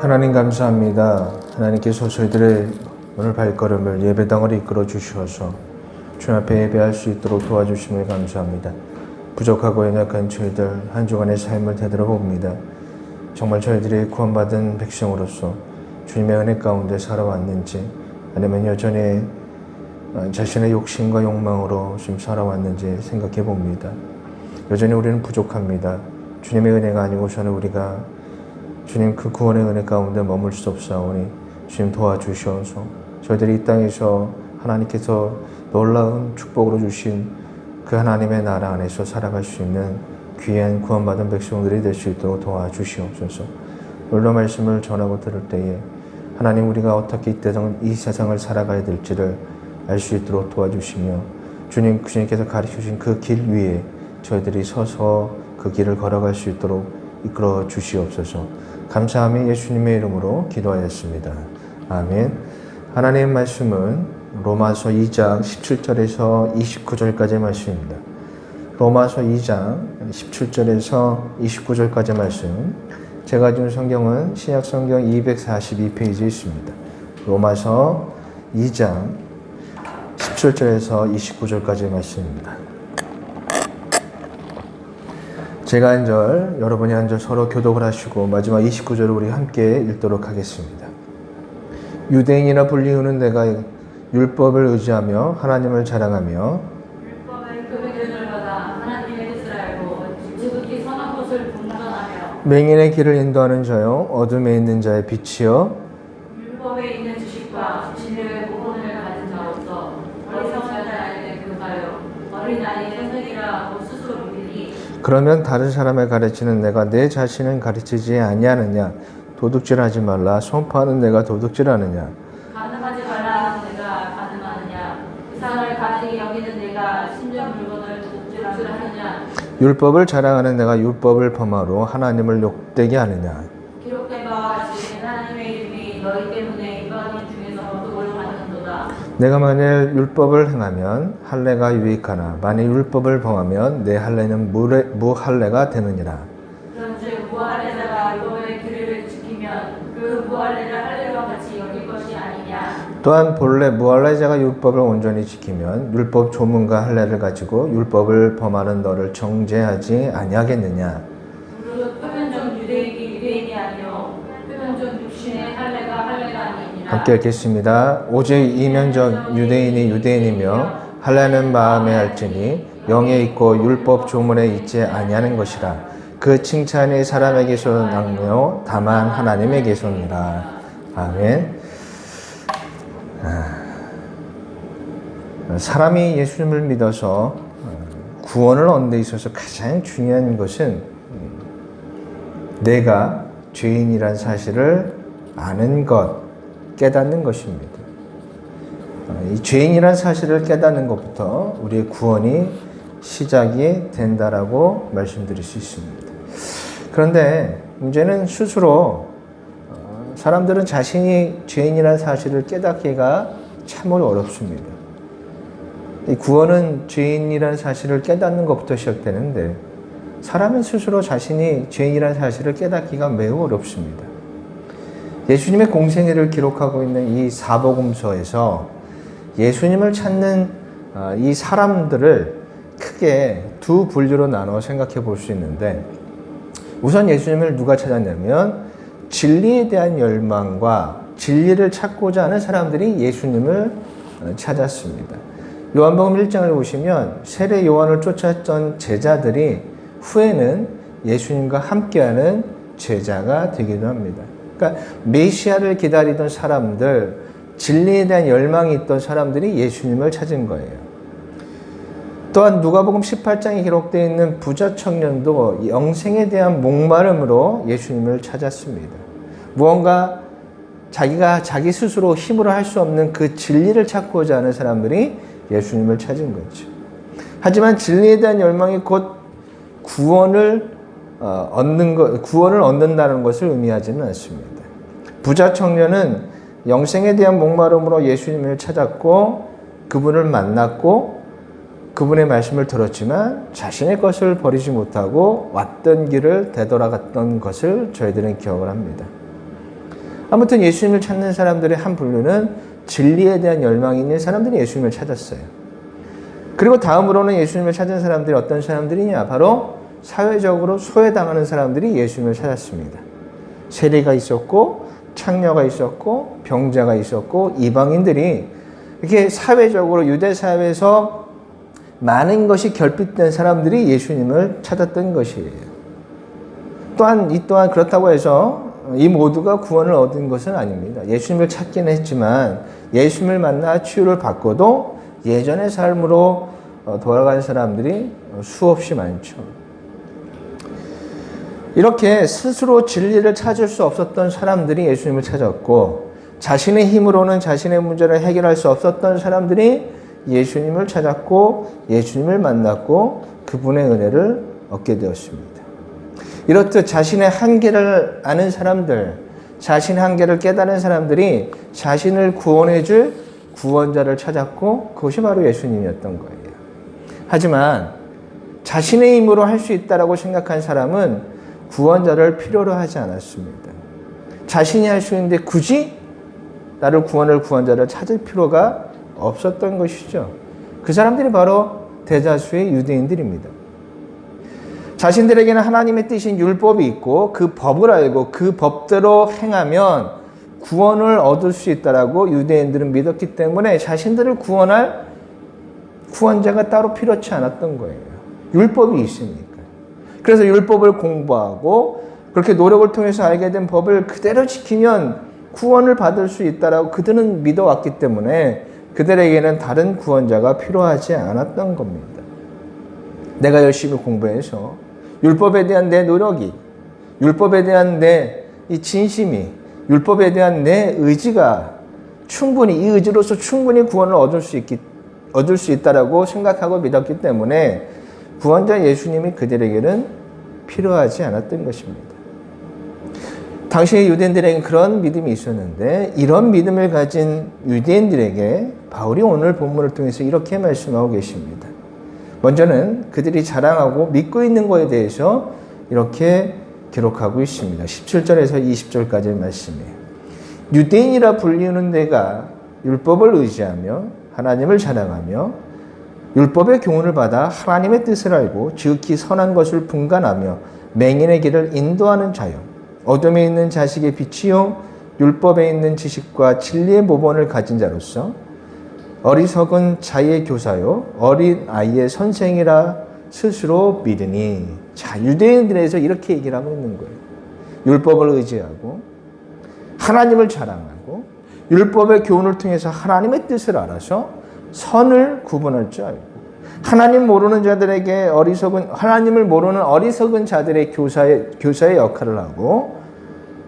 하나님 감사합니다. 하나님께서 저희들의 오늘 발걸음을 예배당으로 이끌어 주셔서 주님 앞에 예배할 수 있도록 도와주심을 감사합니다. 부족하고 연약한 저희들 한 주간의 삶을 되돌아봅니다. 정말 저희들이 구원받은 백성으로서 주님의 은혜 가운데 살아왔는지, 아니면 여전히 자신의 욕심과 욕망으로 지금 살아왔는지 생각해 봅니다. 여전히 우리는 부족합니다. 주님의 은혜가 아니고서는 우리가 주님 그 구원의 은혜 가운데 머물 수 없사오니 주님 도와주셔서 저희들이 이 땅에서 하나님께서 놀라운 축복으로 주신 그 하나님의 나라 안에서 살아갈 수 있는 귀한 구원받은 백성들이 될 수 있도록 도와주시옵소서. 오늘 말씀을 전하고 들을 때에 하나님, 우리가 어떻게 이 세상을 살아가야 될지를 알 수 있도록 도와주시며 주님께서 가르쳐주신 그 길 위에 저희들이 서서 그 길을 걸어갈 수 있도록 이끌어 주시옵소서. 감사함이 예수님의 이름으로 기도하였습니다. 아멘. 하나님의 말씀은 로마서 2장 17절에서 29절까지의 말씀입니다. 로마서 2장 17절에서 29절까지의 말씀. 제가 준 성경은 신약성경 242페이지에 있습니다. 로마서 2장 17절에서 29절까지의 말씀입니다. 제가 한 절, 여러분이 한 절 서로 교독을 하시고 마지막 29절을 우리 함께 읽도록 하겠습니다. 유대인이라 불리우는 내가 율법을 의지하며 하나님을 자랑하며 율법의 그 기준을 받아 하나님의 뜻을 알고 지극히 선한 것을 분간하며 맹인의 길을 인도하는 자요 어둠에 있는 자의 빛이여 율법에 있는 지식과 진리의 모본을 가진 자로서 어리석은 자에게 교사요 어린 아이 선생이라 스스로 믿으니 그러면 다른 사람을 가르치는 내가 내 자신을 가르치지 아니하느냐? 도둑질하지 말라. 선포하는 내가 도둑질하느냐? 가늠하지 말라 내가 가늠하느냐? 이상을 가지게 여기는 내가 심정 물건을 도둑질하느냐? 율법을 자랑하는 내가 율법을 범하로 하나님을 욕되게 하느냐? 기록된 바와 같이 하나님의 이름이 너희 때문에 이방인 중에서 그걸로 받는도다. 내가 만일 율법을 행하면 할례가 유익하나 만일 율법을 범하면 내 할례는 무할례가 되느니라. 그런즉 무할례자가 율법의 규례를 지키면 그 무할례를 할례와 같이 여길 것이 아니냐. 또한 본래 무할례자가 율법을 온전히 지키면 율법 조문과 할례를 가지고 율법을 범하는 너를 정죄하지 아니하겠느냐. 무릇 표면적 유대인이 아니요 표면적 육신의 할례가 아니니라. 함께 읽겠습니다. 오직 이면적 유대인이 유대인이며 할례는 마음에 할지니 영에 있고 율법 조문에 있지 아니하는 것이라. 그 칭찬이 사람에게서 나며 다만 하나님에게서니라. 아멘. 사람이 예수님을 믿어서 구원을 얻는 데 있어서 가장 중요한 것은 내가 죄인이란 사실을 아는 것, 깨닫는 것입니다. 이 죄인이란 사실을 깨닫는 것부터 우리의 구원이 시작이 된다라고 말씀드릴 수 있습니다. 그런데 문제는 스스로 사람들은 자신이 죄인이라는 사실을 깨닫기가 참으로 어렵습니다. 이 구원은 죄인이라는 사실을 깨닫는 것부터 시작되는데 사람은 스스로 자신이 죄인이라는 사실을 깨닫기가 매우 어렵습니다. 예수님의 공생애를 기록하고 있는 이 사복음서에서 예수님을 찾는 이 사람들을 크게 두 분류로 나눠 생각해 볼 수 있는데, 우선 예수님을 누가 찾았냐면 진리에 대한 열망과 진리를 찾고자 하는 사람들이 예수님을 찾았습니다. 요한복음 1장을 보시면 세례 요한을 쫓았던 제자들이 후에는 예수님과 함께하는 제자가 되기도 합니다. 그러니까 메시아를 기다리던 사람들, 진리에 대한 열망이 있던 사람들이 예수님을 찾은 거예요. 또한 누가복음 18장에 기록되어 있는 부자 청년도 영생에 대한 목마름으로 예수님을 찾았습니다. 무언가 자기 스스로 힘으로 할 수 없는 그 진리를 찾고자 하는 사람들이 예수님을 찾은 거죠. 하지만 진리에 대한 열망이 곧 구원을 얻는다는 것을 의미하지는 않습니다. 부자 청년은 영생에 대한 목마름으로 예수님을 찾았고 그분을 만났고 그분의 말씀을 들었지만 자신의 것을 버리지 못하고 왔던 길을 되돌아갔던 것을 저희들은 기억을 합니다. 아무튼 예수님을 찾는 사람들의 한 분류는 진리에 대한 열망이 있는 사람들이 예수님을 찾았어요. 그리고 다음으로는 예수님을 찾은 사람들이 어떤 사람들이냐? 바로 사회적으로 소외당하는 사람들이 예수님을 찾았습니다. 세리가 있었고 창녀가 있었고 병자가 있었고 이방인들이 이렇게 사회적으로 유대 사회에서 많은 것이 결핍된 사람들이 예수님을 찾았던 것이에요. 이 또한 그렇다고 해서 이 모두가 구원을 얻은 것은 아닙니다. 예수님을 찾긴 했지만 예수님을 만나 치유를 받고도 예전의 삶으로 돌아간 사람들이 수없이 많죠. 이렇게 스스로 진리를 찾을 수 없었던 사람들이 예수님을 찾았고 자신의 힘으로는 자신의 문제를 해결할 수 없었던 사람들이 예수님을 찾았고 예수님을 만났고 그분의 은혜를 얻게 되었습니다. 이렇듯 자신의 한계를 아는 사람들, 자신의 한계를 깨달은 사람들이 자신을 구원해 줄 구원자를 찾았고 그것이 바로 예수님이었던 거예요. 하지만 자신의 힘으로 할 수 있다라고 생각한 사람은 구원자를 필요로 하지 않았습니다. 자신이 할 수 있는데 굳이 나를 구원할 구원자를 찾을 필요가 없었던 것이죠. 그 사람들이 바로 대다수의 유대인들입니다. 자신들에게는 하나님의 뜻인 율법이 있고 그 법을 알고 그 법대로 행하면 구원을 얻을 수 있다라고 유대인들은 믿었기 때문에 자신들을 구원할 구원자가 따로 필요치 않았던 거예요. 율법이 있으니까. 그래서 율법을 공부하고 그렇게 노력을 통해서 알게 된 법을 그대로 지키면 구원을 받을 수 있다라고 그들은 믿어왔기 때문에 그들에게는 다른 구원자가 필요하지 않았던 겁니다. 내가 열심히 공부해서 율법에 대한 내 노력이, 율법에 대한 내 이 진심이, 율법에 대한 내 의지가 충분히 이 의지로서 충분히 구원을 얻을 수 있다라고 생각하고 믿었기 때문에 구원자 예수님이 그들에게는 필요하지 않았던 것입니다. 당시의 유대인들에게 그런 믿음이 있었는데 이런 믿음을 가진 유대인들에게 바울이 오늘 본문을 통해서 이렇게 말씀하고 계십니다. 먼저는 그들이 자랑하고 믿고 있는 것에 대해서 이렇게 기록하고 있습니다. 17절에서 20절까지의 말씀이에요. 유대인이라 불리는 내가 율법을 의지하며 하나님을 자랑하며 율법의 교훈을 받아 하나님의 뜻을 알고 지극히 선한 것을 분간하며 맹인의 길을 인도하는 자요. 어둠에 있는 자식의 빛이요 율법에 있는 지식과 진리의 모본을 가진 자로서 어리석은 자의 교사요 어린 아이의 선생이라 스스로 믿으니. 자, 유대인들에서 이렇게 얘기를 하고 있는 거예요. 율법을 의지하고 하나님을 자랑하고 율법의 교훈을 통해서 하나님의 뜻을 알아서 선을 구분할 줄 알고 하나님 모르는 자들에게 하나님을 모르는 어리석은 자들의 교사의 역할을 하고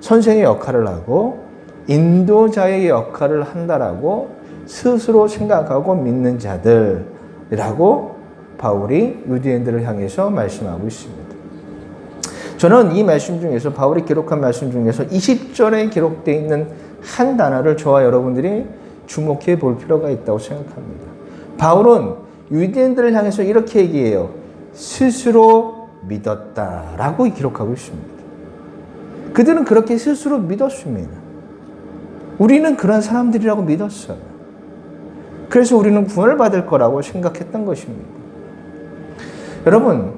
선생의 역할을 하고 인도자의 역할을 한다라고 스스로 생각하고 믿는 자들이라고 바울이 유대인들을 향해서 말씀하고 있습니다. 저는 이 말씀 중에서 바울이 기록한 말씀 중에서 20절에 기록되어 있는 한 단어를 저와 여러분들이 주목해 볼 필요가 있다고 생각합니다. 바울은 유대인들을 향해서 이렇게 얘기해요. 스스로 믿었다라고 기록하고 있습니다. 그들은 그렇게 스스로 믿었습니다. 우리는 그런 사람들이라고 믿었어요. 그래서 우리는 구원을 받을 거라고 생각했던 것입니다. 여러분,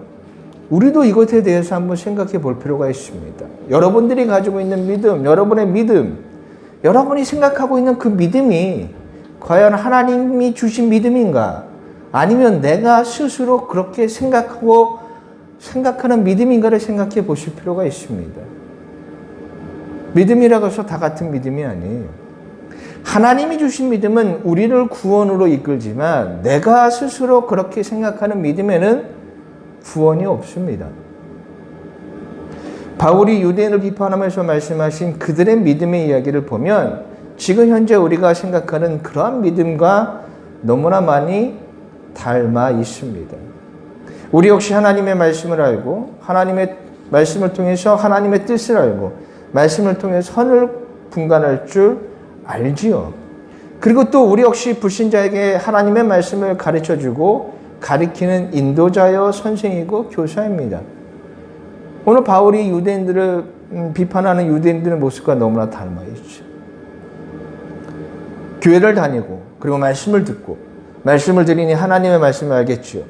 우리도 이것에 대해서 한번 생각해 볼 필요가 있습니다. 여러분들이 가지고 있는 믿음, 여러분의 믿음, 여러분이 생각하고 있는 그 믿음이 과연 하나님이 주신 믿음인가? 아니면 내가 스스로 그렇게 생각하는 믿음인가를 생각해 보실 필요가 있습니다. 믿음이라고 해서 다 같은 믿음이 아니에요. 하나님이 주신 믿음은 우리를 구원으로 이끌지만 내가 스스로 그렇게 생각하는 믿음에는 구원이 없습니다. 바울이 유대인을 비판하면서 말씀하신 그들의 믿음의 이야기를 보면 지금 현재 우리가 생각하는 그러한 믿음과 너무나 많이 닮아 있습니다. 우리 역시 하나님의 말씀을 알고 하나님의 말씀을 통해서 하나님의 뜻을 알고 말씀을 통해 선을 분간할 줄 알지요. 그리고 또 우리 역시 불신자에게 하나님의 말씀을 가르쳐주고 가르치는 인도자여 선생이고 교사입니다. 오늘 바울이 유대인들을 비판하는 유대인들의 모습과 너무나 닮아 있죠. 교회를 다니고 그리고 말씀을 듣고 말씀을 들으니 하나님의 말씀을 알겠지요.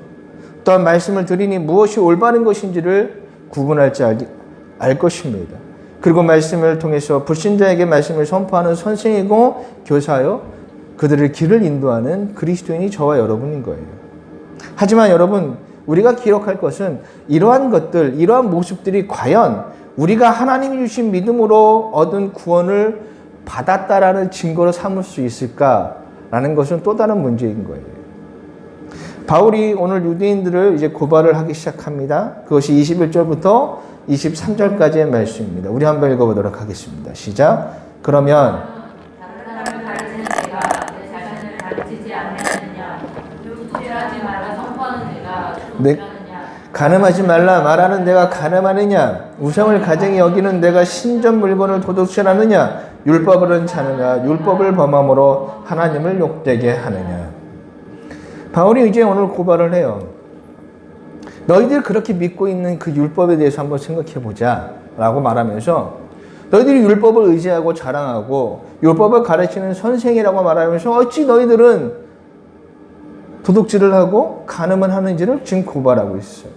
또한 말씀을 들으니 무엇이 올바른 것인지를 구분할 줄 알 것입니다. 그리고 말씀을 통해서 불신자에게 말씀을 선포하는 선생이고 교사요 그들을 길을 인도하는 그리스도인이 저와 여러분인 거예요. 하지만 여러분, 우리가 기록할 것은 이러한 것들, 이러한 모습들이 과연 우리가 하나님이 주신 믿음으로 얻은 구원을 받았다라는 증거로 삼을 수 있을까라는 것은 또 다른 문제인 거예요. 바울이 오늘 유대인들을 이제 고발을 하기 시작합니다. 그것이 21절부터 23절까지의 말씀입니다. 우리 한번 읽어보도록 하겠습니다. 시작. 그러면 다른 사람을 가르치는 내가 내 자신을 가르치지 않느냐? 도둑질하지 말라 선포하는 내가 도둑질하느냐? 간음하지 말라 말하는 내가 간음하느냐? 우상을 가증히 여기는 내가 신전 물건을 도둑질하느냐? 율법을 차느냐? 율법을 범함으로 하나님을 욕되게 하느냐? 바울이 이제 오늘 고발을 해요. 너희들 그렇게 믿고 있는 그 율법에 대해서 한번 생각해보자 라고 말하면서 너희들이 율법을 의지하고 자랑하고 율법을 가르치는 선생이라고 말하면서 어찌 너희들은 도둑질을 하고 간음을 하는지를 지금 고발하고 있어요.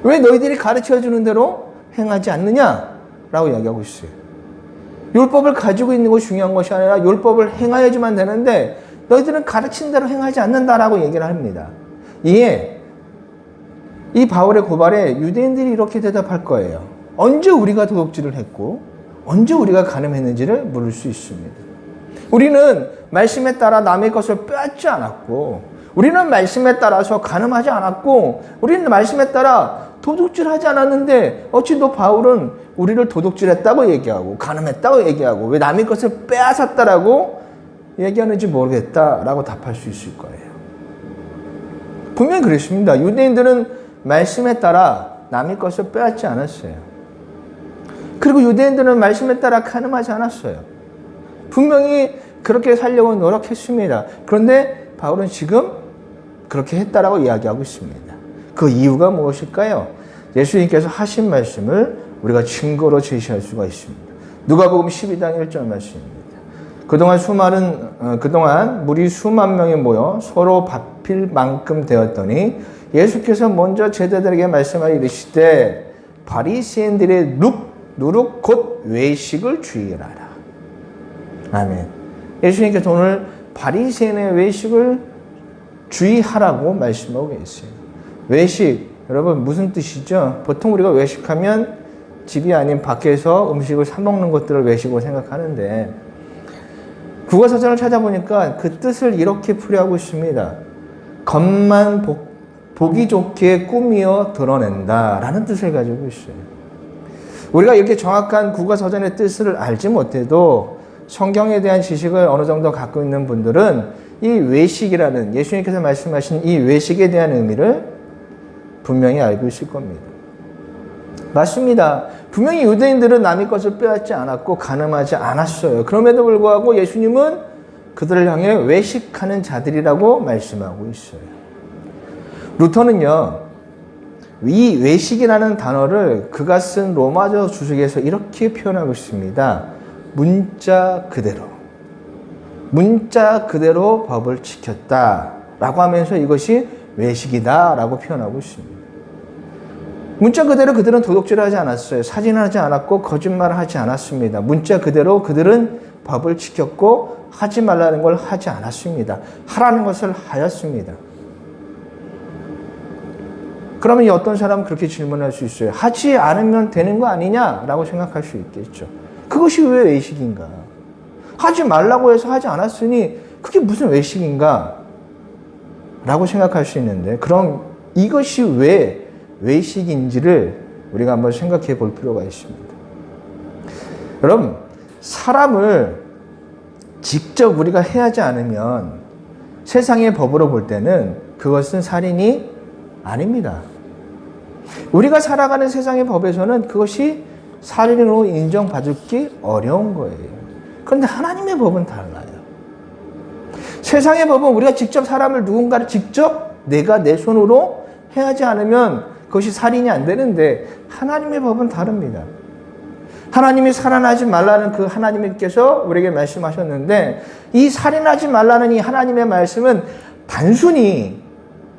왜 너희들이 가르쳐주는 대로 행하지 않느냐라고 이야기하고 있어요. 율법을 가지고 있는 것이 중요한 것이 아니라 율법을 행하여야지만 되는데 너희들은 가르친 대로 행하지 않는다라고 얘기를 합니다. 이에 이 바울의 고발에 유대인들이 이렇게 대답할 거예요. 언제 우리가 도둑질을 했고 언제 우리가 간음했는지를 물을 수 있습니다. 우리는 말씀에 따라 남의 것을 빼앗지 않았고 우리는 말씀에 따라서 간음하지 않았고 우리는 말씀에 따라 도둑질하지 않았는데 어찌 너 바울은 우리를 도둑질했다고 얘기하고 간음했다고 얘기하고 왜 남의 것을 빼앗았다라고 얘기하는지 모르겠다라고 답할 수 있을 거예요. 분명히 그렇습니다. 유대인들은 말씀에 따라 남의 것을 빼앗지 않았어요. 그리고 유대인들은 말씀에 따라 간음하지 않았어요. 분명히 그렇게 살려고 노력했습니다. 그런데 바울은 지금 그렇게 했다라고 이야기하고 있습니다. 그 이유가 무엇일까요? 예수님께서 하신 말씀을 우리가 증거로 제시할 수가 있습니다. 누가복음 12장 1절 말씀입니다. 그동안 무리 수만 명이 모여 서로 바필 만큼 되었더니 예수께서 먼저 제자들에게 말씀하여 이르시되 바리새인들의 누룩 곧 외식을 주의하라. 아멘. 예수님께서 오늘 바리새인의 외식을 주의하라고 말씀하고 계세요. 외식, 여러분 무슨 뜻이죠? 보통 우리가 외식하면 집이 아닌 밖에서 음식을 사 먹는 것들을 외식으로 생각하는데 국어사전을 찾아보니까 그 뜻을 이렇게 풀이하고 있습니다. 겉만 보기 좋게 꾸미어 드러낸다 라는 뜻을 가지고 있어요. 우리가 이렇게 정확한 국어사전의 뜻을 알지 못해도 성경에 대한 지식을 어느 정도 갖고 있는 분들은 이 외식이라는 예수님께서 말씀하신 이 외식에 대한 의미를 분명히 알고 있을 겁니다. 맞습니다. 분명히 유대인들은 남의 것을 빼앗지 않았고 간음하지 않았어요. 그럼에도 불구하고 예수님은 그들을 향해 외식하는 자들이라고 말씀하고 있어요. 루터는요, 이 외식이라는 단어를 그가 쓴 로마저 주석에서 이렇게 표현하고 있습니다. 문자 그대로 법을 지켰다라고 하면서 이것이 외식이다라고 표현하고 있습니다. 문자 그대로 그들은 도둑질을 하지 않았어요. 사진하지 않았고 거짓말을 하지 않았습니다. 문자 그대로 그들은 법을 지켰고 하지 말라는 걸 하지 않았습니다. 하라는 것을 하였습니다. 그러면 어떤 사람은 그렇게 질문할 수 있어요. 하지 않으면 되는 거 아니냐라고 생각할 수 있겠죠. 그것이 왜 외식인가? 하지 말라고 해서 하지 않았으니 그게 무슨 외식인가? 라고 생각할 수 있는데 그럼 이것이 왜 외식인지를 우리가 한번 생각해 볼 필요가 있습니다. 여러분, 사람을 직접 우리가 해하지 않으면 세상의 법으로 볼 때는 그것은 살인이 아닙니다. 우리가 살아가는 세상의 법에서는 그것이 살인으로 인정받기 어려운 거예요. 그런데 하나님의 법은 달라요. 세상의 법은 우리가 직접 사람을 누군가를 직접 내가 내 손으로 해하지 않으면 그것이 살인이 안 되는데 하나님의 법은 다릅니다. 하나님이 살인하지 말라는 그 하나님께서 우리에게 말씀하셨는데 이 살인하지 말라는 이 하나님의 말씀은 단순히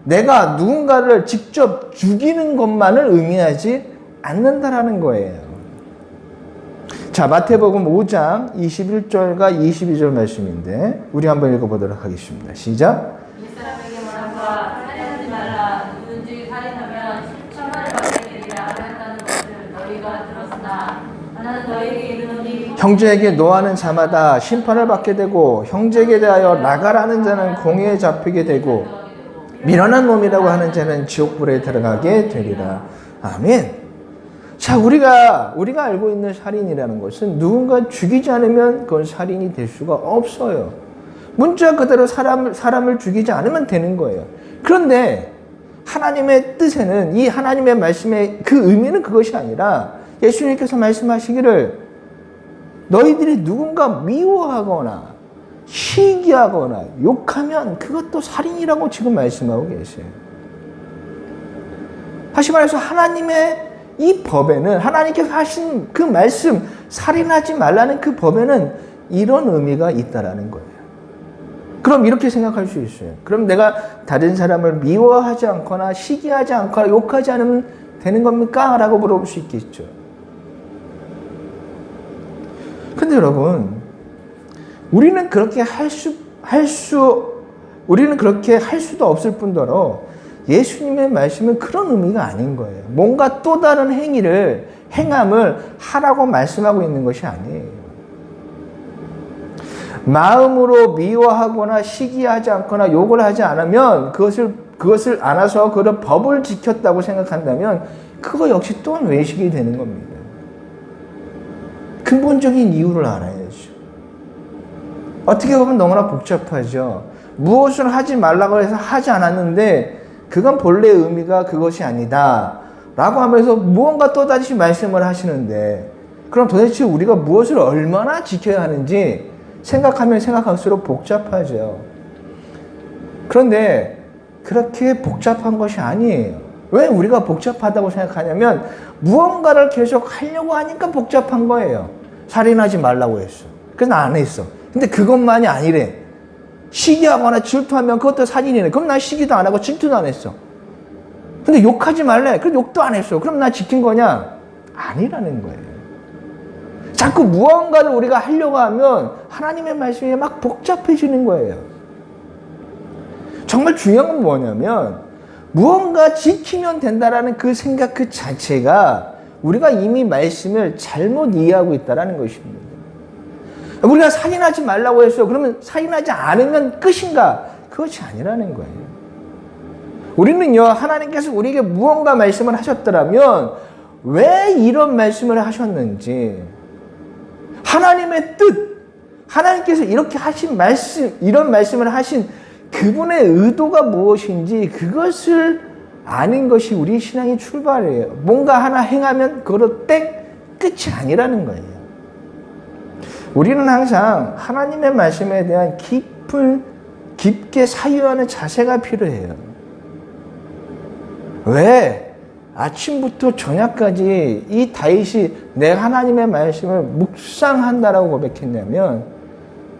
내가 누군가를 직접 죽이는 것만을 의미하지 않는다라는 거예요. 자, 마태복음 5장 21절과 22절 말씀인데 우리 한번 읽어보도록 하겠습니다. 시작. 옛사람에게 말하노라 살인하지 말라 누구든지 살인하면 천만을 받게 되리라 하였다는 것을 너희가 들었으나 나는 너희에게 이르노니 형제에게 노하는 자마다 심판을 받게 되고 형제에게 대하여 나가라는 자는 공회에 잡히게 되고 미련한 놈이라고 하는 자는 지옥불에 들어가게 되리라. 아멘. 자, 우리가 알고 있는 살인이라는 것은 누군가 죽이지 않으면 그건 살인이 될 수가 없어요. 문자 그대로 사람을 죽이지 않으면 되는 거예요. 그런데 하나님의 뜻에는 이 하나님의 말씀의 그 의미는 그것이 아니라 예수님께서 말씀하시기를 너희들이 누군가 미워하거나 시기하거나 욕하면 그것도 살인이라고 지금 말씀하고 계세요. 다시 말해서 하나님의 이 법에는 하나님께서 하신 그 말씀 살인하지 말라는 그 법에는 이런 의미가 있다라는 거예요. 그럼 이렇게 생각할 수 있어요. 그럼 내가 다른 사람을 미워하지 않거나 시기하지 않거나 욕하지 않으면 되는 겁니까? 라고 물어볼 수 있겠죠. 근데 여러분, 우리는 그렇게 우리는 그렇게 할 수도 없을 뿐더러 예수님의 말씀은 그런 의미가 아닌 거예요. 뭔가 또 다른 행함을 하라고 말씀하고 있는 것이 아니에요. 마음으로 미워하거나 시기하지 않거나 욕을 하지 않으면 그것을 안아서 그런 법을 지켰다고 생각한다면 그거 역시 또한 외식이 되는 겁니다. 근본적인 이유를 알아야죠. 어떻게 보면 너무나 복잡하죠. 무엇을 하지 말라고 해서 하지 않았는데 그건 본래 의미가 그것이 아니다 라고 하면서 무언가 또다시 말씀을 하시는데 그럼 도대체 우리가 무엇을 얼마나 지켜야 하는지 생각하면 생각할수록 복잡하죠. 그런데 그렇게 복잡한 것이 아니에요. 왜 우리가 복잡하다고 생각하냐면 무언가를 계속 하려고 하니까 복잡한 거예요. 살인하지 말라고 했어. 그래서 나 안 했어. 근데 그것만이 아니래. 시기하거나 질투하면 그것도 살인이네. 그럼 나 시기도 안 하고 질투도 안 했어. 근데 욕하지 말래. 그럼 욕도 안 했어. 그럼 나 지킨 거냐? 아니라는 거예요. 자꾸 무언가를 우리가 하려고 하면 하나님의 말씀이 막 복잡해지는 거예요. 정말 중요한 건 뭐냐면 무언가 지키면 된다라는 그 생각 그 자체가 우리가 이미 말씀을 잘못 이해하고 있다는 것입니다. 우리가 살인하지 말라고 했어요. 그러면 살인하지 않으면 끝인가? 그것이 아니라는 거예요. 우리는요, 하나님께서 우리에게 무언가 말씀을 하셨더라면 왜 이런 말씀을 하셨는지, 하나님의 뜻, 하나님께서 이렇게 하신 말씀, 이런 말씀을 하신 그분의 의도가 무엇인지 그것을 아는 것이 우리 신앙의 출발이에요. 뭔가 하나 행하면 그걸로 땡! 끝이 아니라는 거예요. 우리는 항상 하나님의 말씀에 대한 깊게 사유하는 자세가 필요해요. 왜? 아침부터 저녁까지 이 다윗이 내 하나님의 말씀을 묵상한다라고 고백했냐면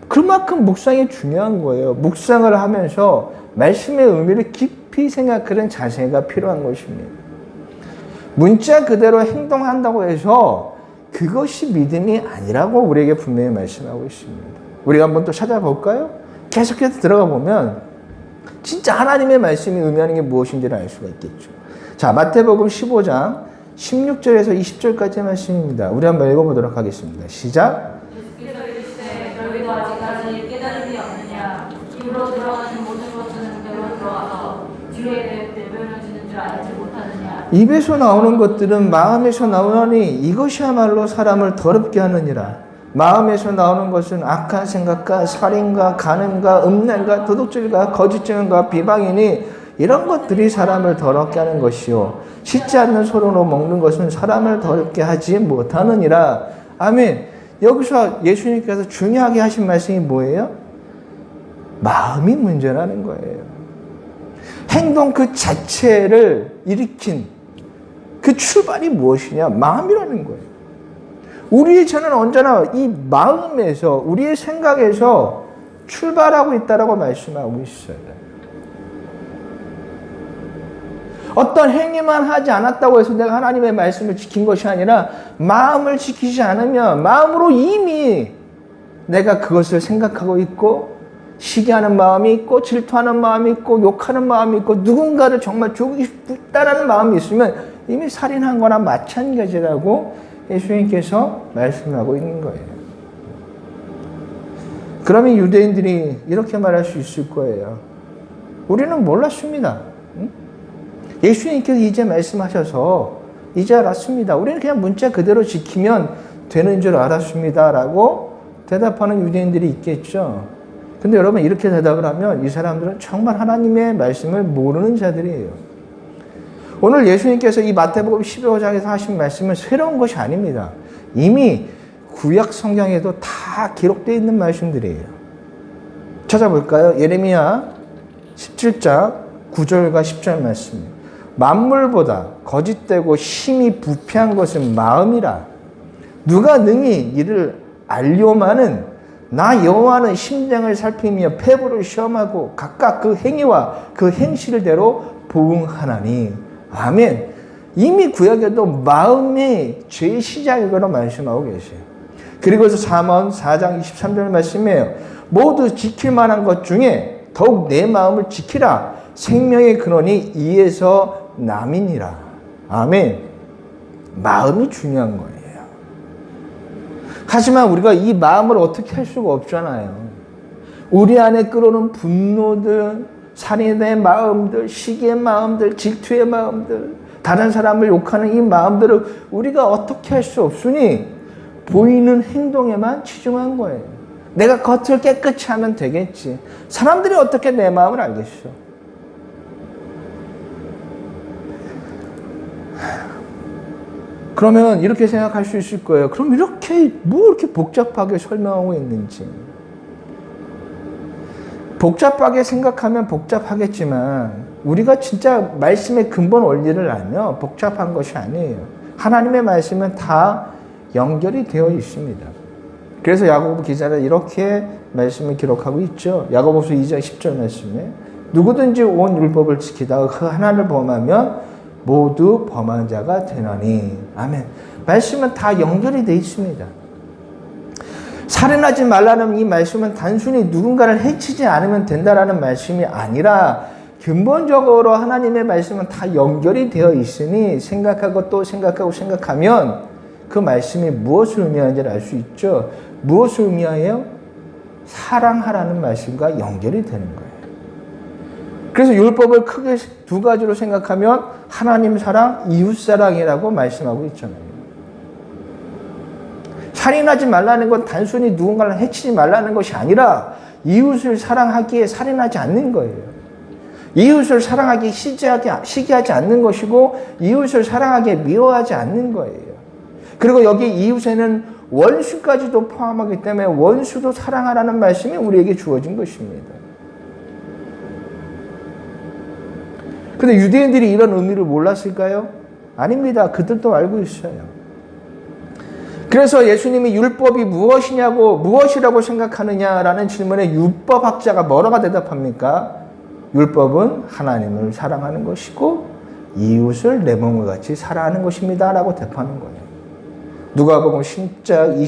그만큼 묵상이 중요한 거예요. 묵상을 하면서 말씀의 의미를 깊이 생각하는 자세가 필요한 것입니다. 문자 그대로 행동한다고 해서 그것이 믿음이 아니라고 우리에게 분명히 말씀하고 있습니다. 우리가 한번 또 찾아볼까요? 계속해서 들어가 보면 진짜 하나님의 말씀이 의미하는 게 무엇인지를 알 수가 있겠죠. 자, 마태복음 15장 16절에서 20절까지의 말씀입니다. 우리 한번 읽어보도록 하겠습니다. 시작. 예수께서 이르시되 너희도 아직까지 깨달음이 없느냐? 입으로 들어가는 모든 것은 배로 들어가서 뒤에 내버려지는 줄 알지 못하느냐? 입에서 나오는 것들은 마음에서 나오나니 이것이야말로 사람을 더럽게 하느니라. 마음에서 나오는 것은 악한 생각과 살인과 간음과 음란과 도둑질과 거짓증과 비방이니 이런 것들이 사람을 더럽게 하는 것이요 씻지 않는 손으로 먹는 것은 사람을 더럽게 하지 못하느니라. 아멘. 여기서 예수님께서 중요하게 하신 말씀이 뭐예요? 마음이 문제라는 거예요. 행동 그 자체를 일으킨 그 출발이 무엇이냐? 마음이라는 거예요. 우리의 죄는 언제나 이 마음에서, 우리의 생각에서 출발하고 있다라고 말씀하고 있어요. 어떤 행위만 하지 않았다고 해서 내가 하나님의 말씀을 지킨 것이 아니라 마음을 지키지 않으면 마음으로 이미 내가 그것을 생각하고 있고 시기하는 마음이 있고 질투하는 마음이 있고 욕하는 마음이 있고 누군가를 정말 죽이고 싶다라는 마음이 있으면 이미 살인한 거나 마찬가지라고 예수님께서 말씀하고 있는 거예요. 그러면 유대인들이 이렇게 말할 수 있을 거예요. 우리는 몰랐습니다. 응? 예수님께서 이제 말씀하셔서 이제 알았습니다. 우리는 그냥 문자 그대로 지키면 되는 줄 알았습니다. 라고 대답하는 유대인들이 있겠죠. 근데 여러분 이렇게 대답을 하면 이 사람들은 정말 하나님의 말씀을 모르는 자들이에요. 오늘 예수님께서 이 마태복음 15장에서 하신 말씀은 새로운 것이 아닙니다. 이미 구약 성경에도 다 기록되어 있는 말씀들이에요. 찾아볼까요? 예레미야 17장 9절과 10절 말씀이에요. 만물보다 거짓되고 심히 부패한 것은 마음이라. 누가 능히 이를 알려마는 나 여호와는 심장을 살피며 폐부를 시험하고 각각 그 행위와 그 행실대로 보응하나니. 아멘. 이미 구약에도 마음이 죄의 시작이라고 말씀하고 계세요. 그리고서 4장 23절 말씀이에요. 모두 지킬 만한 것 중에 더욱 내 마음을 지키라. 생명의 근원이 이에서 남이니라. 아멘. 마음이 중요한 거예요. 하지만 우리가 이 마음을 어떻게 할 수가 없잖아요. 우리 안에 끓어오는 분노들, 살인의 마음들, 시기의 마음들, 질투의 마음들, 다른 사람을 욕하는 이 마음들을 우리가 어떻게 할 수 없으니 보이는 행동에만 치중한 거예요. 내가 겉을 깨끗이 하면 되겠지. 사람들이 어떻게 내 마음을 알겠어? 그러면 이렇게 생각할 수 있을 거예요. 그럼 이렇게 복잡하게 설명하고 있는지. 복잡하게 생각하면 복잡하겠지만 우리가 진짜 말씀의 근본 원리를 알면 복잡한 것이 아니에요. 하나님의 말씀은 다 연결이 되어 있습니다. 그래서 야고보 기자는 이렇게 말씀을 기록하고 있죠. 야고보서 2장 10절 말씀에 누구든지 온 율법을 지키다가 그 하나를 범하면 모두 범한 자가 되나니. 아멘. 말씀은 다 연결이 되어 있습니다. 살인하지 말라는 이 말씀은 단순히 누군가를 해치지 않으면 된다라는 말씀이 아니라 근본적으로 하나님의 말씀은 다 연결이 되어 있으니 생각하고 또 생각하고 생각하면 그 말씀이 무엇을 의미하는지를 알 수 있죠. 무엇을 의미해요? 사랑하라는 말씀과 연결이 되는 거예요. 그래서 율법을 크게 두 가지로 생각하면 하나님 사랑, 이웃 사랑이라고 말씀하고 있잖아요. 살인하지 말라는 건 단순히 누군가를 해치지 말라는 것이 아니라 이웃을 사랑하기에 살인하지 않는 거예요. 이웃을 사랑하기 시기하지 않는 것이고 이웃을 사랑하기에 미워하지 않는 거예요. 그리고 여기 이웃에는 원수까지도 포함하기 때문에 원수도 사랑하라는 말씀이 우리에게 주어진 것입니다. 근데 유대인들이 이런 의미를 몰랐을까요? 아닙니다. 그들도 알고 있어요. 그래서 예수님이 율법이 무엇이라고 생각하느냐라는 질문에 율법학자가 뭐라고 대답합니까? 율법은 하나님을 사랑하는 것이고 이웃을 내 몸과 같이 사랑하는 것입니다. 라고 대답하는 거예요. 누가복음 10장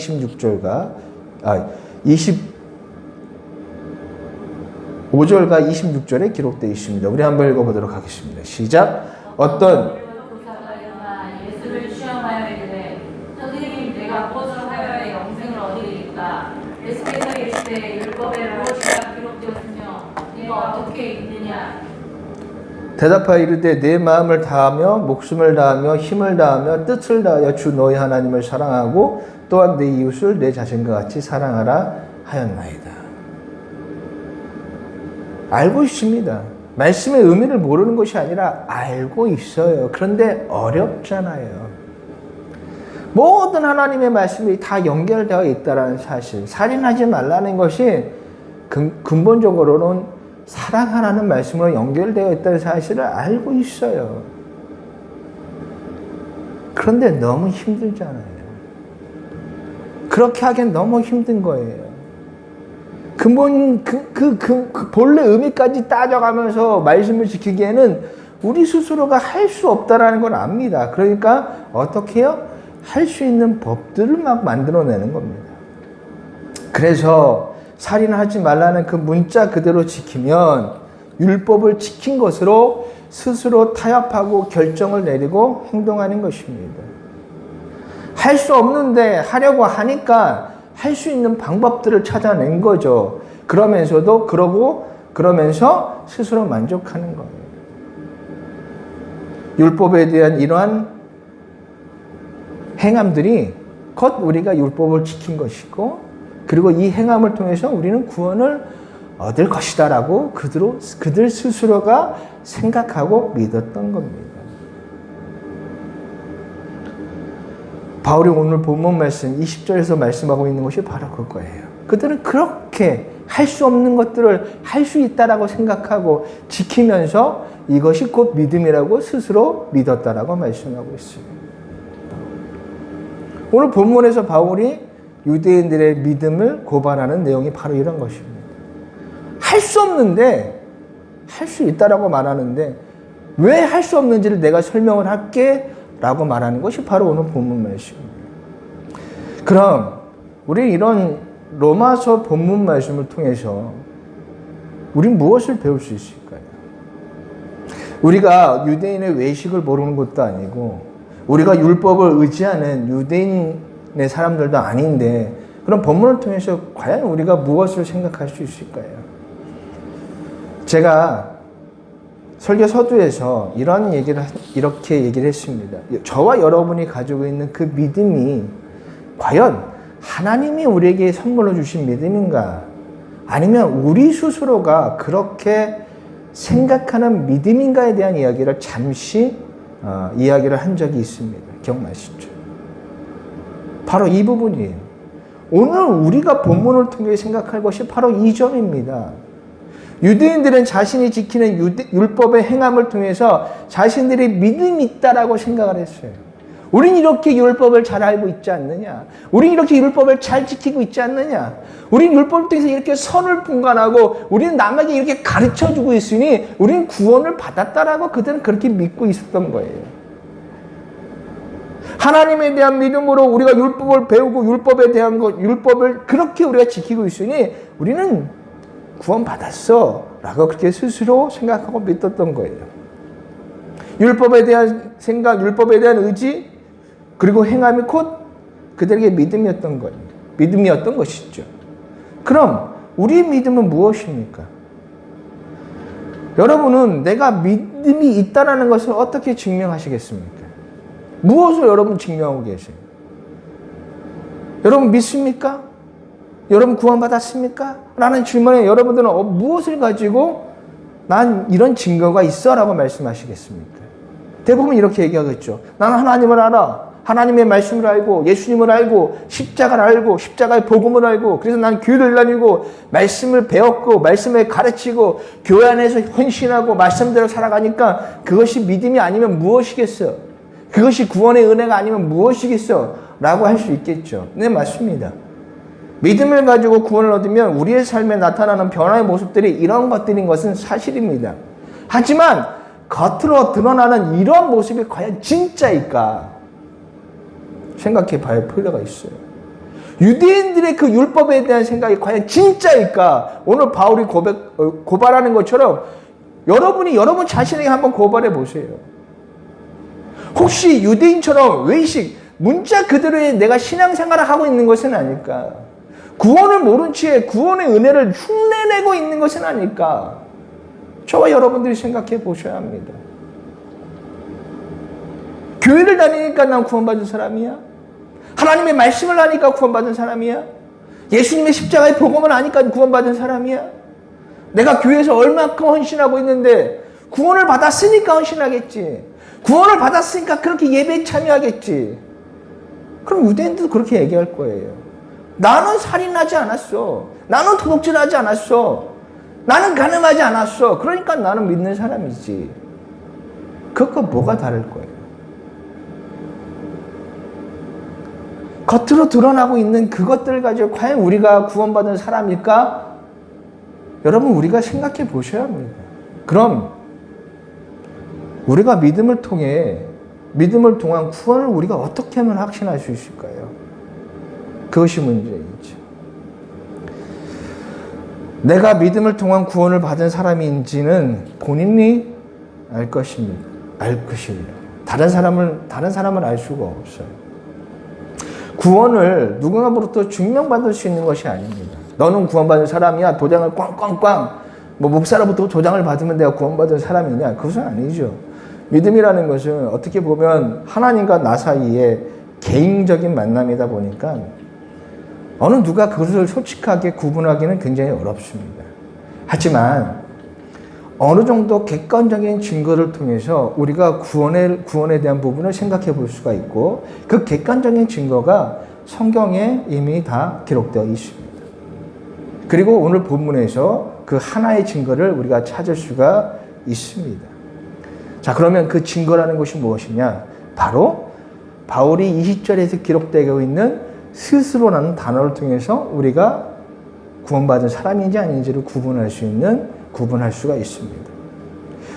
25절과 26절에 기록되어 있습니다. 우리 한번 읽어보도록 하겠습니다. 시작. 어떤 예수를 시험하여 이르되 선생님 내가 무엇을 하여야 영생을 얻으리이까. 예수께서 이르시되 율법에 무엇이라 기록되었으며 네가 어떻게 읽느냐. 대답하여 이르되 내 마음을 다하며 목숨을 다하며 힘을 다하며 뜻을 다하여 주 너희 하나님을 사랑하고 또한 내 이웃을 내 자신과 같이 사랑하라 하였나이다. 알고 있습니다. 말씀의 의미를 모르는 것이 아니라 알고 있어요. 그런데 어렵잖아요. 모든 하나님의 말씀이 다 연결되어 있다는 사실. 살인하지 말라는 것이 근본적으로는 사랑하라는 말씀으로 연결되어 있다는 사실을 알고 있어요. 그런데 너무 힘들잖아요. 그렇게 하기엔 너무 힘든 거예요. 근본, 본래 의미까지 따져가면서 말씀을 지키기에는 우리 스스로가 할 수 없다라는 걸 압니다. 그러니까 어떻게 해요? 할 수 있는 법들을 막 만들어내는 겁니다. 그래서 살인하지 말라는 그 문자 그대로 지키면 율법을 지킨 것으로 스스로 타협하고 결정을 내리고 행동하는 것입니다. 할 수 없는데 하려고 하니까 할 수 있는 방법들을 찾아낸 거죠. 그러면서 스스로 만족하는 거예요. 율법에 대한 이러한 행함들이 곧 우리가 율법을 지킨 것이고, 그리고 이 행함을 통해서 우리는 구원을 얻을 것이다라고 그들 스스로가 생각하고 믿었던 겁니다. 바울이 오늘 본문 말씀 20절에서 말씀하고 있는 것이 바로 그거예요. 그들은 그렇게 할 수 없는 것들을 할 수 있다라고 생각하고 지키면서 이것이 곧 믿음이라고 스스로 믿었다라고 말씀하고 있어요. 오늘 본문에서 바울이 유대인들의 믿음을 고발하는 내용이 바로 이런 것입니다. 할 수 없는데 할 수 있다라고 말하는데 왜 할 수 없는지를 내가 설명을 할게 라고 말하는 것이 바로 오늘 본문 말씀입니다. 그럼 우리 이런 로마서 본문 말씀을 통해서 우리 무엇을 배울 수 있을까요? 우리가 유대인의 외식을 모르는 것도 아니고 우리가 율법을 의지하는 유대인의 사람들도 아닌데 그럼 본문을 통해서 과연 우리가 무엇을 생각할 수 있을까요? 제가 설교 서두에서 이렇게 얘기를 했습니다. 저와 여러분이 가지고 있는 그 믿음이 과연 하나님이 우리에게 선물로 주신 믿음인가? 아니면 우리 스스로가 그렇게 생각하는 믿음인가에 대한 이야기를 잠시 이야기를 한 적이 있습니다. 기억나시죠? 바로 이 부분이에요. 오늘 우리가 본문을 통해 생각할 것이 바로 이 점입니다. 유대인들은 자신이 지키는 율법의 행함을 통해서 자신들이 믿음이 있다라고 생각을 했어요. 우린 이렇게 율법을 잘 알고 있지 않느냐? 우린 이렇게 율법을 잘 지키고 있지 않느냐? 우린 율법을 통해서 이렇게 선을 분간하고 우리는 남에게 이렇게 가르쳐주고 있으니 우린 구원을 받았다라고 그들은 그렇게 믿고 있었던 거예요. 하나님에 대한 믿음으로 우리가 율법을 배우고 율법을 그렇게 우리가 지키고 있으니 우리는 구원받았어 라고 그렇게 스스로 생각하고 믿었던 거예요. 율법에 대한 생각, 율법에 대한 의지, 그리고 행함이 곧 그들에게 믿음이었던 것이죠. 그럼 우리의 믿음은 무엇입니까? 여러분은 내가 믿음이 있다는 것을 어떻게 증명하시겠습니까? 무엇을 여러분 증명하고 계세요? 여러분 믿습니까? 여러분 구원받았습니까? 라는 질문에 여러분들은 무엇을 가지고 난 이런 증거가 있어 라고 말씀하시겠습니까? 대부분 이렇게 얘기하겠죠. 나는 하나님을 알아. 하나님의 말씀을 알고 예수님을 알고 십자가를 알고 십자가의 복음을 알고 그래서 난 교회를 다니고 말씀을 배웠고 말씀을 가르치고 교회 안에서 헌신하고 말씀대로 살아가니까 그것이 믿음이 아니면 무엇이겠어? 그것이 구원의 은혜가 아니면 무엇이겠어? 라고 할 수 있겠죠. 네, 맞습니다. 믿음을 가지고 구원을 얻으면 우리의 삶에 나타나는 변화의 모습들이 이런 것들인 것은 사실입니다. 하지만 겉으로 드러나는 이런 모습이 과연 진짜일까? 생각해 봐야 할 필요가 있어요. 유대인들의 그 율법에 대한 생각이 과연 진짜일까? 오늘 바울이 고발하는 것처럼 여러분이 여러분 자신에게 한번 고발해 보세요. 혹시 유대인처럼 외식, 문자 그대로의 내가 신앙생활을 하고 있는 것은 아닐까? 구원을 모른 채 구원의 은혜를 흉내내고 있는 것은 아닐까? 저와 여러분들이 생각해 보셔야 합니다. 교회를 다니니까 난 구원받은 사람이야? 하나님의 말씀을 하니까 구원받은 사람이야? 예수님의 십자가의 복음을 아니까 구원받은 사람이야? 내가 교회에서 얼마큼 헌신하고 있는데 구원을 받았으니까 헌신하겠지. 구원을 받았으니까 그렇게 예배에 참여하겠지. 그럼 유대인들도 그렇게 얘기할 거예요. 나는 살인하지 않았어. 나는 도둑질하지 않았어. 나는 가늠하지 않았어. 그러니까 나는 믿는 사람이지. 그것과 뭐가 다를 거예요? 겉으로 드러나고 있는 그것들 가지고 과연 우리가 구원받은 사람일까? 여러분, 우리가 생각해 보셔야 합니다. 그럼 우리가 믿음을 통한 구원을 우리가 어떻게 하면 확신할 수 있을까요? 그것이 문제이죠. 내가 믿음을 통한 구원을 받은 사람인지는 본인이 알 것입니다. 다른 사람은 알 수가 없어요. 구원을 누군가로부터 증명받을 수 있는 것이 아닙니다. 너는 구원받은 사람이야. 도장을 꽝꽝꽝. 목사로부터 도장을 받으면 내가 구원받은 사람이냐? 그것은 아니죠. 믿음이라는 것은 어떻게 보면 하나님과 나 사이에 개인적인 만남이다 보니까 어느 누가 그것을 솔직하게 구분하기는 굉장히 어렵습니다. 하지만 어느 정도 객관적인 증거를 통해서 우리가 구원에 대한 부분을 생각해 볼 수가 있고, 그 객관적인 증거가 성경에 이미 다 기록되어 있습니다. 그리고 오늘 본문에서 그 하나의 증거를 우리가 찾을 수가 있습니다. 자, 그러면 그 증거라는 것이 무엇이냐? 바로 바울이 20절에서 기록되고 있는 스스로라는 단어를 통해서 우리가 구원받은 사람인지 아닌지를 구분할 수가 있습니다.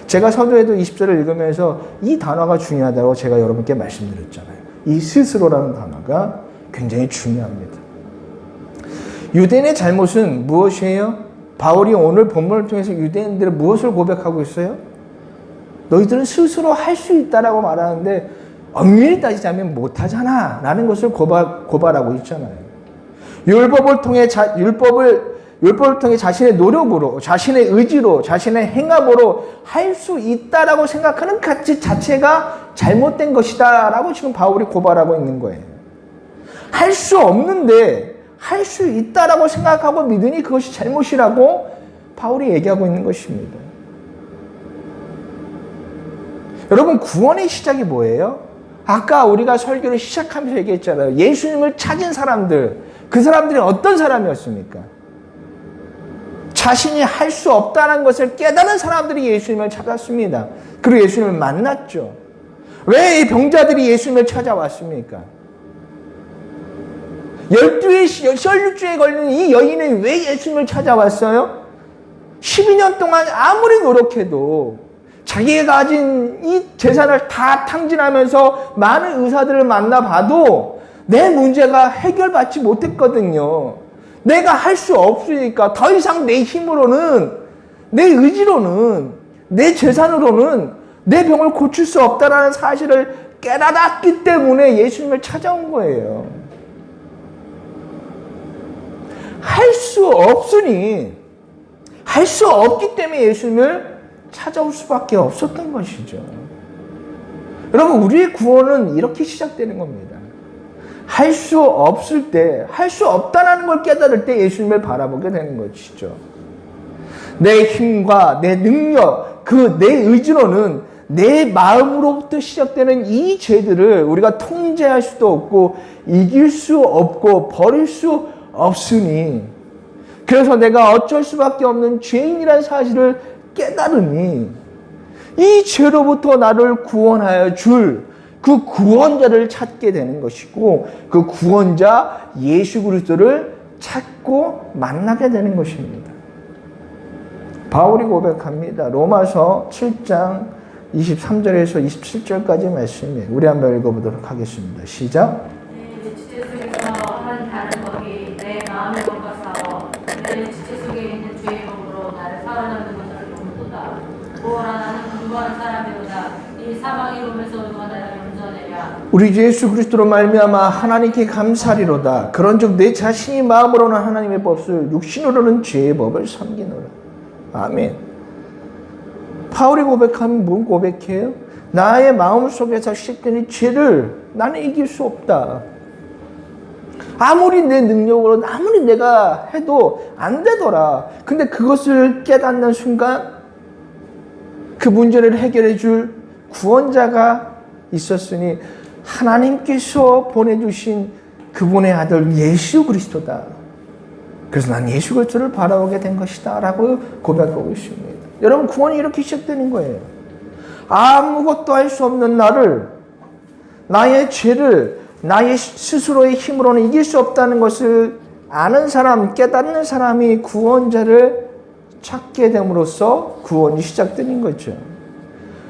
제가 서두에도 20절을 읽으면서 이 단어가 중요하다고 제가 여러분께 말씀드렸잖아요. 이 스스로라는 단어가 굉장히 중요합니다. 유대인의 잘못은 무엇이에요? 바울이 오늘 본문을 통해서 유대인들의 무엇을 고백하고 있어요? 너희들은 스스로 할 수 있다라고 말하는데 엄밀히 따지자면 못하잖아 라는 것을 고발하고 있잖아요. 율법을 통해 자신의 노력으로, 자신의 의지로, 자신의 행함으로 할 수 있다라고 생각하는 가치 자체가 잘못된 것이다 라고 지금 바울이 고발하고 있는 거예요. 할 수 없는데 할 수 있다라고 생각하고 믿으니 그것이 잘못이라고 바울이 얘기하고 있는 것입니다. 여러분, 구원의 시작이 뭐예요? 아까 우리가 설교를 시작하면서 얘기했잖아요. 예수님을 찾은 사람들, 그 사람들이 어떤 사람이었습니까? 자신이 할 수 없다는 것을 깨달은 사람들이 예수님을 찾았습니다. 그리고 예수님을 만났죠. 왜 이 병자들이 예수님을 찾아왔습니까? 12의 혈류증에 걸린 이 여인이 왜 예수님을 찾아왔어요? 12년 동안 아무리 노력해도 자기가 가진 이 재산을 다 탕진하면서 많은 의사들을 만나봐도 내 문제가 해결받지 못했거든요. 내가 할 수 없으니까 더 이상 내 힘으로는, 내 의지로는, 내 재산으로는 내 병을 고칠 수 없다는 사실을 깨달았기 때문에 예수님을 찾아온 거예요. 할 수 없으니, 할 수 없기 때문에 예수님을 찾아올 수밖에 없었던 것이죠. 여러분, 우리의 구원은 이렇게 시작되는 겁니다. 할 수 없을 때, 할 수 없다는 걸 깨달을 때 예수님을 바라보게 되는 것이죠. 내 힘과 내 능력, 내 의지로는 내 마음으로부터 시작되는 이 죄들을 우리가 통제할 수도 없고 이길 수 없고 버릴 수 없으니, 그래서 내가 어쩔 수밖에 없는 죄인이라는 사실을 깨달으니 이 죄로부터 나를 구원하여 줄 그 구원자를 찾게 되는 것이고, 그 구원자 예수 그리스도를 찾고 만나게 되는 것입니다. 바울이 고백합니다. 로마서 7장 23절에서 27절까지 말씀이에요. 우리 한번 읽어보도록 하겠습니다. 시작. 내 지체 속에서 한 다른 법이 내 마음의 법과 싸워 내 지체 속에 있는 죄의 법으로 나를 살아나는 것을 돕는도다. 무엇하나 나는 분부한 사람이로다. 이 사망의 몸에서 의원하여 용서하느냐. 우리 주 예수 그리스도로 말미암아 하나님께 감사리로다. 그런즉 내 자신이 마음으로는 하나님의 법을, 육신으로는 죄의 법을 섬기노라. 아멘. 바울이 고백하면 뭔 고백해요? 나의 마음 속에서 시작되는 죄를 나는 이길 수 없다. 아무리 내 능력으로, 아무리 내가 해도 안 되더라. 근데 그것을 깨닫는 순간 그 문제를 해결해 줄 구원자가 있었으니 하나님께서 보내주신 그분의 아들 예수 그리스도다. 그래서 난 예수 그리스도를 바라보게 된 것이다 라고 고백하고 있습니다. 여러분, 구원이 이렇게 시작되는 거예요. 아무것도 할 수 없는 나를, 나의 죄를 나의 스스로의 힘으로는 이길 수 없다는 것을 아는 사람, 깨닫는 사람이 구원자를 찾게 됨으로써 구원이 시작되는 거죠.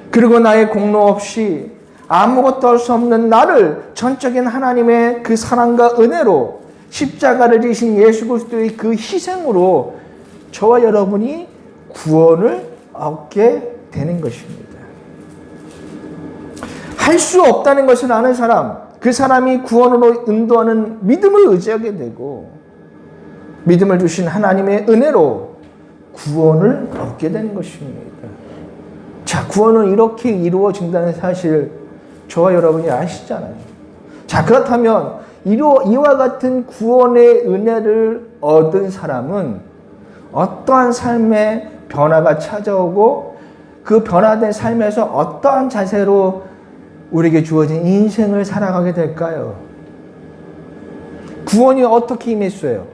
그리고 나의 공로 없이 아무것도 할 수 없는 나를 전적인 하나님의 그 사랑과 은혜로 십자가를 지신 예수 그리스도의 그 희생으로 저와 여러분이 구원을 얻게 되는 것입니다. 할 수 없다는 것을 아는 사람, 그 사람이 구원으로 인도하는 믿음을 의지하게 되고 믿음을 주신 하나님의 은혜로 구원을 얻게 되는 것입니다. 자, 구원은 이렇게 이루어진다는 사실 저와 여러분이 아시잖아요. 자, 그렇다면 이와 같은 구원의 은혜를 얻은 사람은 어떠한 삶의 변화가 찾아오고 그 변화된 삶에서 어떠한 자세로 우리에게 주어진 인생을 살아가게 될까요? 구원이 어떻게 임했어요?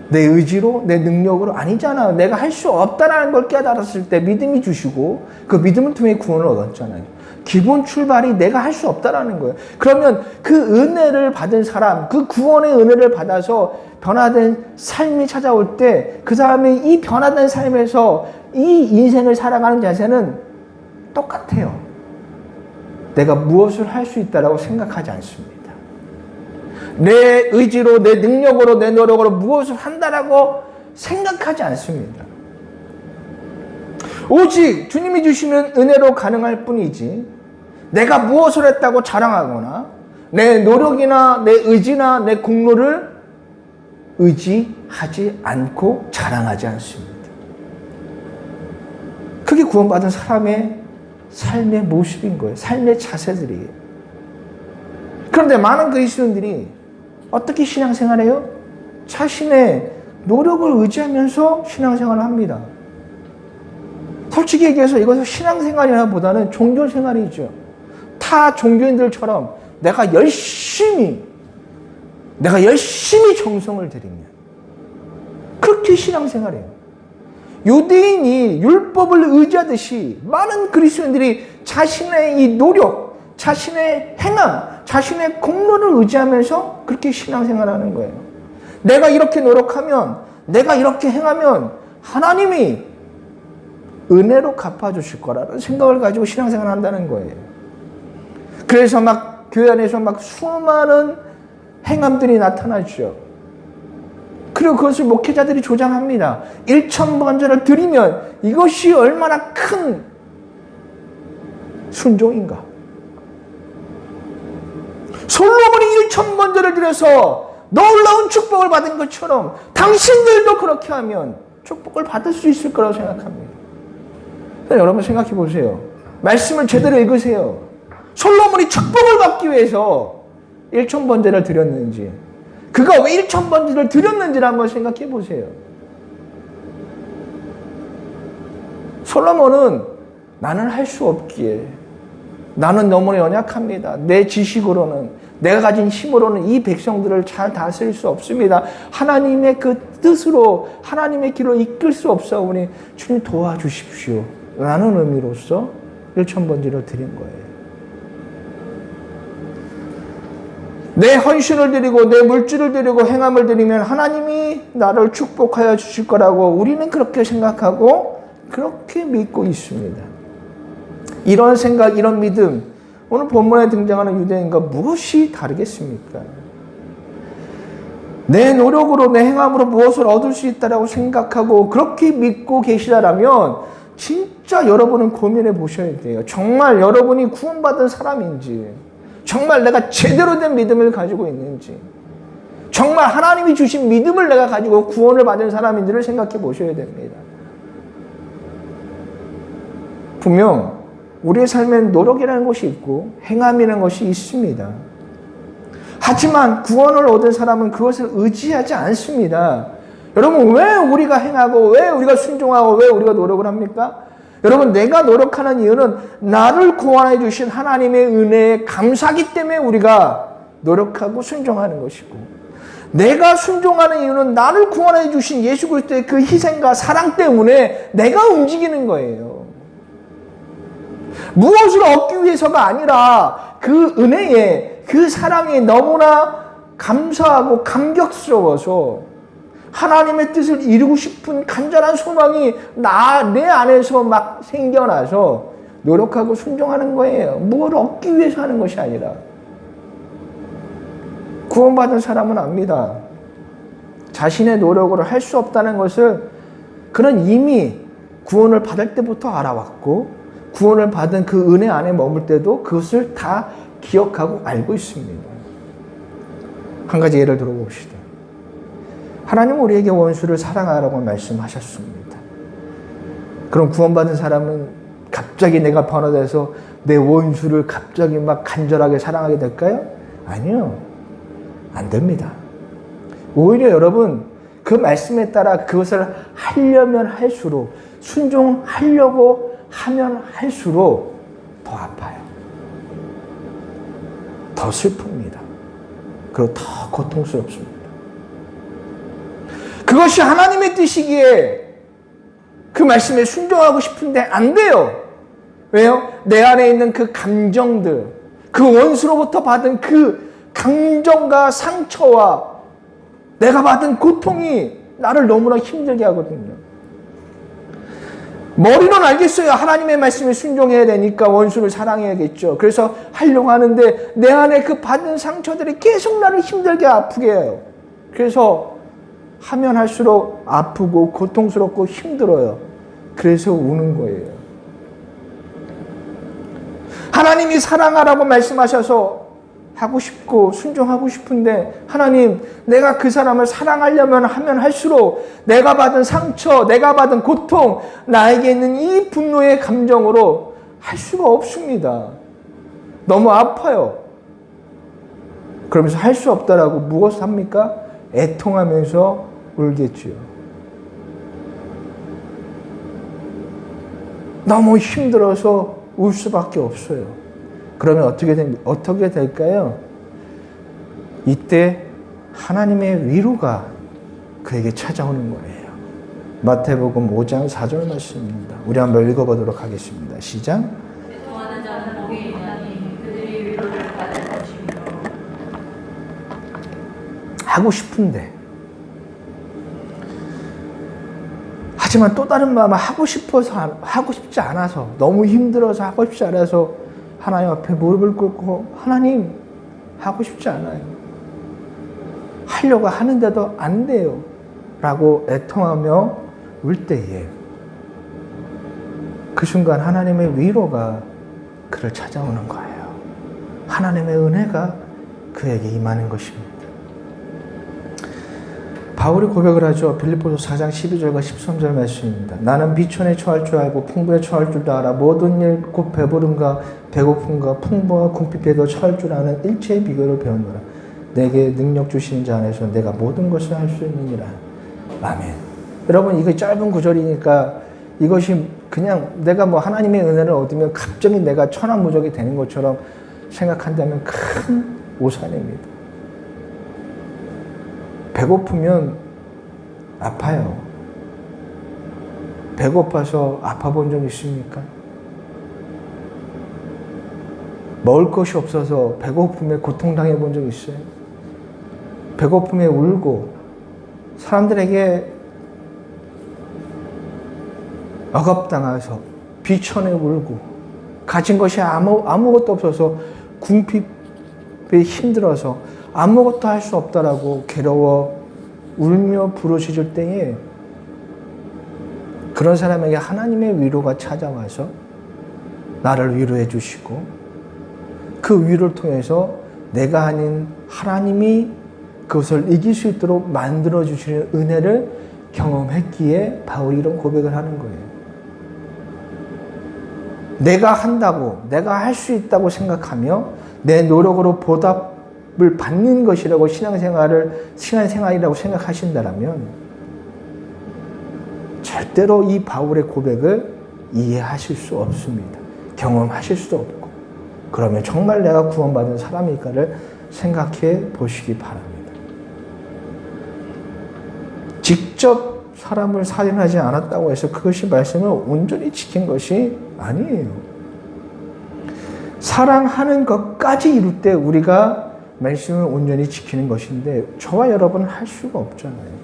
내 의지로, 내 능력으로 아니잖아요. 내가 할 수 없다는 걸 깨달았을 때 믿음이 주시고 그 믿음을 통해 구원을 얻었잖아요. 기본 출발이 내가 할 수 없다라는 거예요. 그러면 그 은혜를 받은 사람, 그 구원의 은혜를 받아서 변화된 삶이 찾아올 때 그 사람이 이 변화된 삶에서 이 인생을 살아가는 자세는 똑같아요. 내가 무엇을 할 수 있다라고 생각하지 않습니다. 내 의지로, 내 능력으로, 내 노력으로 무엇을 한다라고 생각하지 않습니다. 오직 주님이 주시는 은혜로 가능할 뿐이지 내가 무엇을 했다고 자랑하거나 내 노력이나 내 의지나 내 공로를 의지하지 않고 자랑하지 않습니다. 그게 구원받은 사람의 삶의 모습인 거예요. 삶의 자세들이에요. 그런데 많은 그리스도인들이 어떻게 신앙생활해요? 자신의 노력을 의지하면서 신앙생활을 합니다. 솔직히 얘기해서 이것은 신앙생활이라보다는 종교생활이죠. 타 종교인들처럼 내가 열심히 정성을 들이면 그렇게 신앙생활해요. 유대인이 율법을 의지하듯이 많은 그리스도인들이 자신의 이 노력, 자신의 행함, 자신의 공로를 의지하면서 그렇게 신앙생활하는 거예요. 내가 이렇게 노력하면, 내가 이렇게 행하면 하나님이 은혜로 갚아주실 거라는 생각을 가지고 신앙생활을 한다는 거예요. 그래서 막 교회 안에서 막 수많은 행함들이 나타나죠. 그리고 그것을 목회자들이 조장합니다. 1,000번제를 드리면 이것이 얼마나 큰 순종인가. 솔로몬이 1,000번제를 드려서 놀라운 축복을 받은 것처럼 당신들도 그렇게 하면 축복을 받을 수 있을 거라고 생각합니다. 여러분 생각해 보세요. 말씀을 제대로 읽으세요. 솔로몬이 축복을 받기 위해서 1,000번제를 드렸는지, 그가 왜 1,000번제를 드렸는지를 한번 생각해 보세요. 솔로몬은 나는 할 수 없기에, 나는 너무 연약합니다. 내 지식으로는, 내가 가진 힘으로는 이 백성들을 잘 다스릴 수 없습니다. 하나님의 그 뜻으로, 하나님의 길로 이끌 수 없사오니 주님 도와주십시오 라는 의미로서 1,000번제를 드린 거예요. 내 헌신을 드리고 내 물질을 드리고 행함을 드리면 하나님이 나를 축복하여 주실 거라고 우리는 그렇게 생각하고 그렇게 믿고 있습니다. 이런 생각, 이런 믿음, 오늘 본문에 등장하는 유대인과 무엇이 다르겠습니까? 내 노력으로, 내 행함으로 무엇을 얻을 수 있다라고 생각하고 그렇게 믿고 계시다라면 진짜 여러분은 고민해 보셔야 돼요. 정말 여러분이 구원받은 사람인지, 정말 내가 제대로 된 믿음을 가지고 있는지, 정말 하나님이 주신 믿음을 내가 가지고 구원을 받은 사람인지를 생각해 보셔야 됩니다. 분명 우리의 삶엔 노력이라는 것이 있고 행함이라는 것이 있습니다. 하지만 구원을 얻은 사람은 그것을 의지하지 않습니다. 여러분, 왜 우리가 행하고 왜 우리가 순종하고 왜 우리가 노력을 합니까? 여러분, 내가 노력하는 이유는 나를 구원해 주신 하나님의 은혜에 감사하기 때문에 우리가 노력하고 순종하는 것이고, 내가 순종하는 이유는 나를 구원해 주신 예수 그리스도의 그 희생과 사랑 때문에 내가 움직이는 거예요. 무엇을 얻기 위해서가 아니라 그 은혜에 그 사랑이 너무나 감사하고 감격스러워서 하나님의 뜻을 이루고 싶은 간절한 소망이 내 안에서 막 생겨나서 노력하고 순종하는 거예요. 뭘 얻기 위해서 하는 것이 아니라. 구원받은 사람은 압니다. 자신의 노력으로 할 수 없다는 것을 그는 이미 구원을 받을 때부터 알아왔고 구원을 받은 그 은혜 안에 머물 때도 그것을 다 기억하고 알고 있습니다. 한 가지 예를 들어봅시다. 하나님은 우리에게 원수를 사랑하라고 말씀하셨습니다. 그럼 구원받은 사람은 갑자기 내가 변화돼서 내 원수를 갑자기 막 간절하게 사랑하게 될까요? 아니요. 안 됩니다. 오히려 여러분 그 말씀에 따라 그것을 하려면 할수록 순종하려고 하면 할수록 더 아파요. 더 슬픕니다. 그리고 더 고통스럽습니다. 그것이 하나님의 뜻이기에 그 말씀에 순종하고 싶은데 안 돼요. 왜요? 내 안에 있는 그 감정들, 그 원수로부터 받은 그 감정과 상처와 내가 받은 고통이 나를 너무나 힘들게 하거든요. 머리로는 알겠어요. 하나님의 말씀에 순종해야 되니까 원수를 사랑해야겠죠. 그래서 하려고 하는데 내 안에 그 받은 상처들이 계속 나를 힘들게 아프게 해요. 그래서 하면 할수록 아프고 고통스럽고 힘들어요. 그래서 우는 거예요. 하나님이 사랑하라고 말씀하셔서 하고 싶고 순종하고 싶은데 하나님 내가 그 사람을 사랑하려면 하면 할수록 내가 받은 상처, 내가 받은 고통, 나에게 있는 이 분노의 감정으로 할 수가 없습니다. 너무 아파요. 그러면서 할 수 없다라고 무엇을 합니까? 애통하면서 울겠지요. 너무 힘들어서 울 수밖에 없어요. 그러면 어떻게 될까요? 이때 하나님의 위로가 그에게 찾아오는 거예요. 마태복음 5장 4절 말씀입니다. 우리 한번 읽어보도록 하겠습니다. 시작. 애통하는 자는 복이 있나니 그들이 위로를 받을 것이며. 하고 싶은데 하지만 또 다른 마음은 하고 싶지 않아서 너무 힘들어서 하고 싶지 않아서 하나님 앞에 무릎을 꿇고 하나님 하고 싶지 않아요. 하려고 하는데도 안 돼요. 라고 애통하며 울 때에 그 순간 하나님의 위로가 그를 찾아오는 거예요. 하나님의 은혜가 그에게 임하는 것입니다. 바울이 고백을 하죠. 빌립보서 4장 12절과 13절 말씀입니다. 나는 비천에 처할 줄 알고 풍부에 처할 줄도 알아. 모든 일 곧 배부름과 배고픔과 풍부와 궁핍에도 처할 줄 아는 일체의 비결을 배우노라. 내게 능력 주시는 자 안에서 내가 모든 것을 할 수 있느니라. 아멘. 여러분 이거 짧은 구절이니까 이것이 그냥 내가 뭐 하나님의 은혜를 얻으면 갑자기 내가 천하무적이 되는 것처럼 생각한다면 큰 오산입니다. 배고프면 아파요. 배고파서 아파 본 적 있습니까? 먹을 것이 없어서 배고픔에 고통당해 본 적 있어요? 배고픔에 울고 사람들에게 억압당해서 비천에 울고 가진 것이 아무것도 없어서 궁핍에 힘들어서 아무것도 할 수 없다라고 괴로워 울며 부르짖을 때에 그런 사람에게 하나님의 위로가 찾아와서 나를 위로해 주시고 그 위로를 통해서 내가 아닌 하나님이 그것을 이길 수 있도록 만들어 주시는 은혜를 경험했기에 바울이 이런 고백을 하는 거예요. 내가 한다고, 내가 할 수 있다고 생각하며 내 노력으로 보답을 받는 것이라고 신앙생활이라고 생각하신다면 절대로 이 바울의 고백을 이해하실 수 없습니다. 경험하실 수도 없고 그러면 정말 내가 구원받은 사람일까를 생각해 보시기 바랍니다. 직접 사람을 살인하지 않았다고 해서 그것이 말씀을 온전히 지킨 것이 아니에요. 사랑하는 것까지 이룰 때 우리가 말씀을 온전히 지키는 것인데 저와 여러분은 할 수가 없잖아요.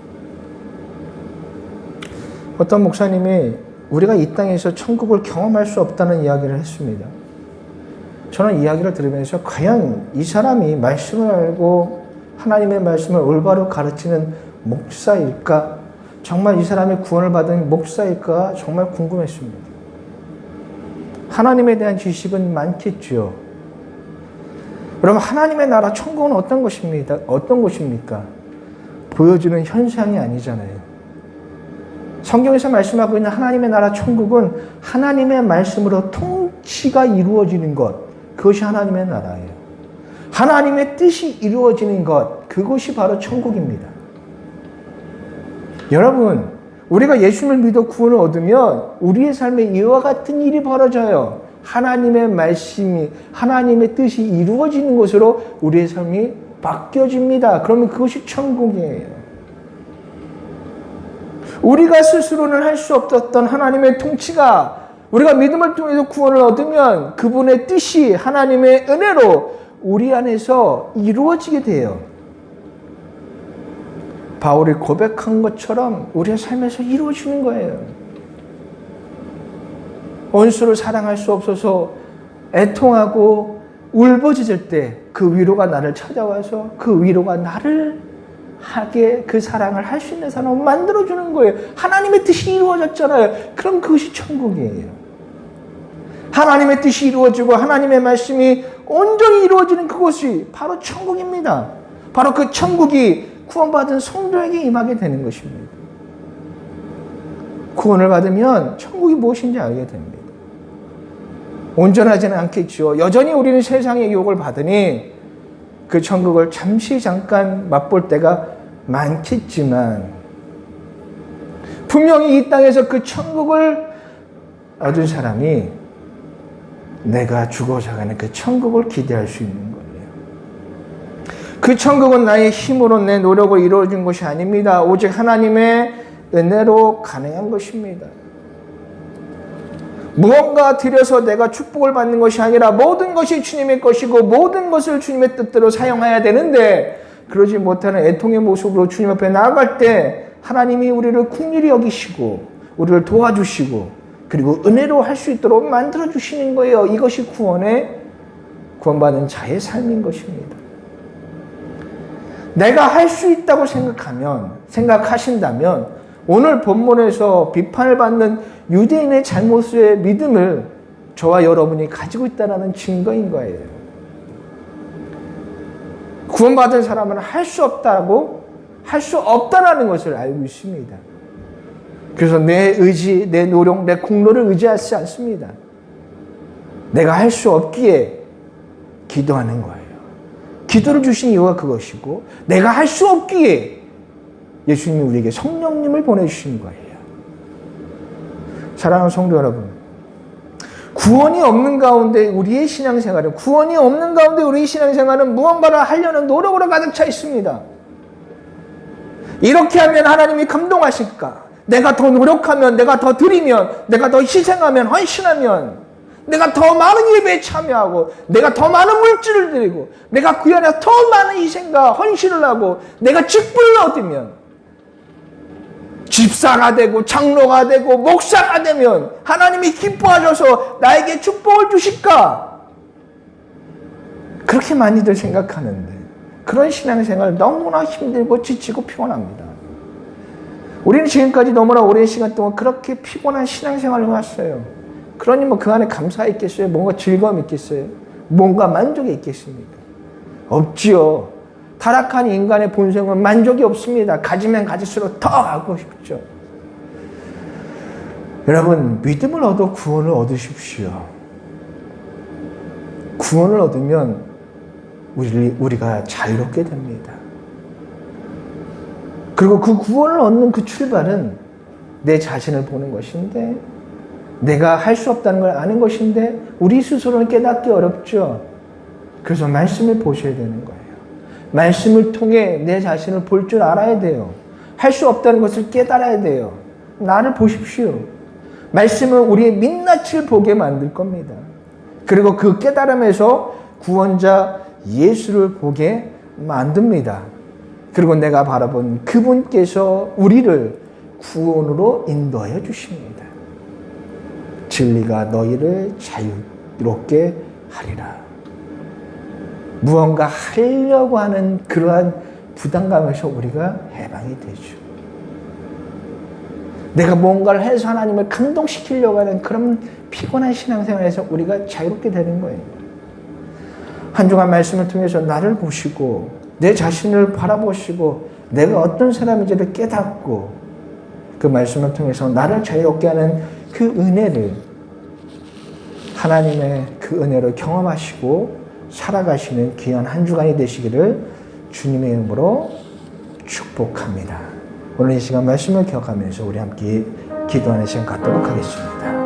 어떤 목사님이 우리가 이 땅에서 천국을 경험할 수 없다는 이야기를 했습니다. 저는 이야기를 들으면서 과연 이 사람이 말씀을 알고 하나님의 말씀을 올바로 가르치는 목사일까? 정말 이 사람이 구원을 받은 목사일까? 정말 궁금했습니다. 하나님에 대한 지식은 많겠죠. 여러분, 하나님의 나라 천국은 어떤 것입니까? 어떤 것입니까? 보여주는 현상이 아니잖아요. 성경에서 말씀하고 있는 하나님의 나라 천국은 하나님의 말씀으로 통치가 이루어지는 것, 그것이 하나님의 나라예요. 하나님의 뜻이 이루어지는 것, 그것이 바로 천국입니다. 여러분, 우리가 예수를 믿어 구원을 얻으면 우리의 삶에 이와 같은 일이 벌어져요. 하나님의 말씀이, 하나님의 뜻이 이루어지는 것으로 우리의 삶이 바뀌어집니다. 그러면 그것이 천국이에요. 우리가 스스로는 할 수 없었던 하나님의 통치가 우리가 믿음을 통해서 구원을 얻으면 그분의 뜻이 하나님의 은혜로 우리 안에서 이루어지게 돼요. 바울이 고백한 것처럼 우리의 삶에서 이루어지는 거예요. 원수를 사랑할 수 없어서 애통하고 울부짖을 때 그 위로가 나를 찾아와서 그 위로가 나를 하게 그 사랑을 할 수 있는 사람을 만들어주는 거예요. 하나님의 뜻이 이루어졌잖아요. 그럼 그것이 천국이에요. 하나님의 뜻이 이루어지고 하나님의 말씀이 온전히 이루어지는 그것이 바로 천국입니다. 바로 그 천국이 구원받은 성도에게 임하게 되는 것입니다. 구원을 받으면 천국이 무엇인지 알게 됩니다. 온전하지는 않겠죠. 여전히 우리는 세상의 유혹을 받으니 그 천국을 잠깐 맛볼 때가 많겠지만 분명히 이 땅에서 그 천국을 얻은 사람이 내가 죽어서 가는 그 천국을 기대할 수 있는 거예요. 그 천국은 나의 힘으로 내 노력을 이루어진 것이 아닙니다. 오직 하나님의 은혜로 가능한 것입니다. 무언가 드려서 내가 축복을 받는 것이 아니라 모든 것이 주님의 것이고 모든 것을 주님의 뜻대로 사용해야 되는데 그러지 못하는 애통의 모습으로 주님 앞에 나아갈 때 하나님이 우리를 긍휼히 여기시고 우리를 도와주시고 그리고 은혜로 할 수 있도록 만들어주시는 거예요. 이것이 구원받은 자의 삶인 것입니다. 내가 할 수 있다고 생각하신다면 오늘 본문에서 비판을 받는 유대인의 잘못의 믿음을 저와 여러분이 가지고 있다는 증거인 거예요. 구원받은 사람은 할 수 없다라는 것을 알고 있습니다. 그래서 내 의지, 내 노력, 내 공로를 의지하지 않습니다. 내가 할 수 없기에 기도하는 거예요. 기도를 주신 이유가 그것이고 내가 할 수 없기에 예수님이 우리에게 성령님을 보내주신 거예요. 사랑하는 성도 여러분, 구원이 없는 가운데 우리의 신앙생활은 무언가를 하려는 노력으로 가득 차 있습니다. 이렇게 하면 하나님이 감동하실까? 내가 더 노력하면, 내가 더 드리면, 내가 더 희생하면, 헌신하면, 내가 더 많은 예배에 참여하고, 내가 더 많은 물질을 드리고, 내가 그 안에 더 많은 희생과 헌신을 하고, 내가 직분을 얻으면, 집사가 되고 장로가 되고 목사가 되면 하나님이 기뻐하셔서 나에게 축복을 주실까? 그렇게 많이들 생각하는데 그런 신앙생활 너무나 힘들고 지치고 피곤합니다. 우리는 지금까지 너무나 오랜 시간 동안 그렇게 피곤한 신앙생활을 해왔어요. 그러니 그 안에 감사가 있겠어요? 뭔가 즐거움이 있겠어요? 뭔가 만족이 있겠습니까? 없지요. 타락한 인간의 본성은 만족이 없습니다. 가지면 가질수록 더 하고 싶죠. 여러분, 믿음을 얻어 구원을 얻으십시오. 구원을 얻으면 우리가 자유롭게 됩니다. 그리고 그 구원을 얻는 그 출발은 내 자신을 보는 것인데 내가 할 수 없다는 걸 아는 것인데 우리 스스로는 깨닫기 어렵죠. 그래서 말씀을 보셔야 되는 거예요. 말씀을 통해 내 자신을 볼 줄 알아야 돼요. 할 수 없다는 것을 깨달아야 돼요. 나를 보십시오. 말씀은 우리의 민낯을 보게 만들 겁니다. 그리고 그 깨달음에서 구원자 예수를 보게 만듭니다. 그리고 내가 바라본 그분께서 우리를 구원으로 인도하여 주십니다. 진리가 너희를 자유롭게 하리라. 무언가 하려고 하는 그러한 부담감에서 우리가 해방이 되죠. 내가 뭔가를 해서 하나님을 감동시키려고 하는 그런 피곤한 신앙생활에서 우리가 자유롭게 되는 거예요. 한 주간 말씀을 통해서 나를 보시고 내 자신을 바라보시고 내가 어떤 사람인지를 깨닫고 그 말씀을 통해서 나를 자유롭게 하는 그 은혜를 하나님의 그 은혜를 경험하시고 살아가시는 귀한 한 주간이 되시기를 주님의 이름으로 축복합니다. 오늘 이 시간 말씀을 기억하면서 우리 함께 기도하는 시간 갖도록 하겠습니다.